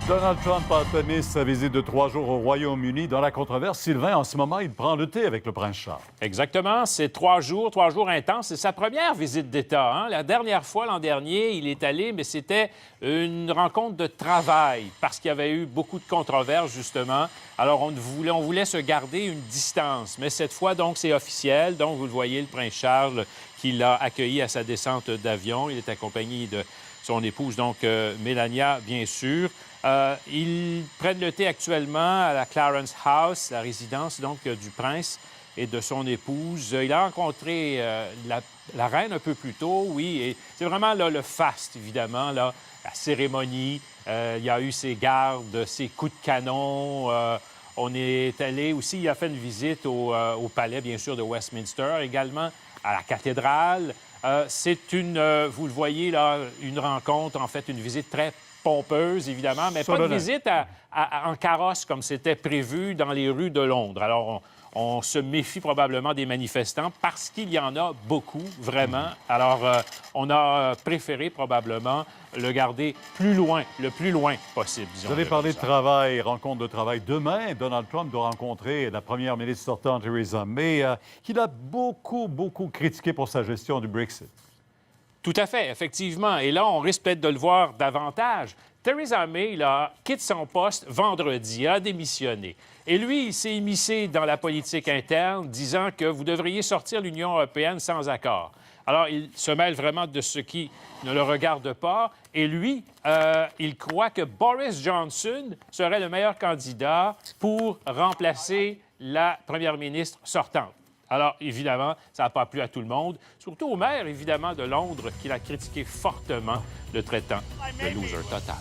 Donald Trump a entamé sa visite de 3 jours au Royaume-Uni. Dans la controverse, Sylvain, en ce moment, il prend le thé avec le prince Charles. Exactement. C'est 3 jours intenses. C'est sa première visite d'État. Hein? La dernière fois, l'an dernier, il est allé, mais c'était une rencontre de travail parce qu'il y avait eu beaucoup de controverses, justement. Alors, on voulait se garder une distance. Mais cette fois, donc, c'est officiel. Donc, vous le voyez, le prince Charles qui l'a accueilli à sa descente d'avion. Il est accompagné de son épouse, donc Mélania, bien sûr. Ils prennent le thé actuellement à la Clarence House, la résidence donc du prince et de son épouse. Il a rencontré la reine un peu plus tôt, oui, et c'est vraiment là, le faste, évidemment, là, la cérémonie. Il y a eu ses gardes, ses coups de canon. On est allé aussi, il a fait une visite au palais, bien sûr, de Westminster, également à la cathédrale. C'est vous le voyez, là, une rencontre, en fait, une visite très pompeuse, évidemment, mais pas de visite en carrosse comme c'était prévu dans les rues de Londres. Alors, on se méfie probablement des manifestants parce qu'il y en a beaucoup, vraiment. Alors, on a préféré probablement le garder le plus loin possible, disons. Vous avez parlé de travail, rencontre de travail. Demain, Donald Trump doit rencontrer la première ministre sortante, Theresa May, qu'il a beaucoup critiqué pour sa gestion du Brexit. Tout à fait, effectivement. Et là, on risque peut-être de le voir davantage. Theresa May, là, quitte son poste vendredi, a démissionné. Et lui, il s'est immiscé dans la politique interne, disant que vous devriez sortir l'Union européenne sans accord. Alors, il se mêle vraiment de ce qui ne le regarde pas. Et lui, il croit que Boris Johnson serait le meilleur candidat pour remplacer la première ministre sortante. Alors, évidemment, ça n'a pas plu à tout le monde, surtout au maire, évidemment, de Londres, qui l'a critiqué fortement, le traitant de loser total.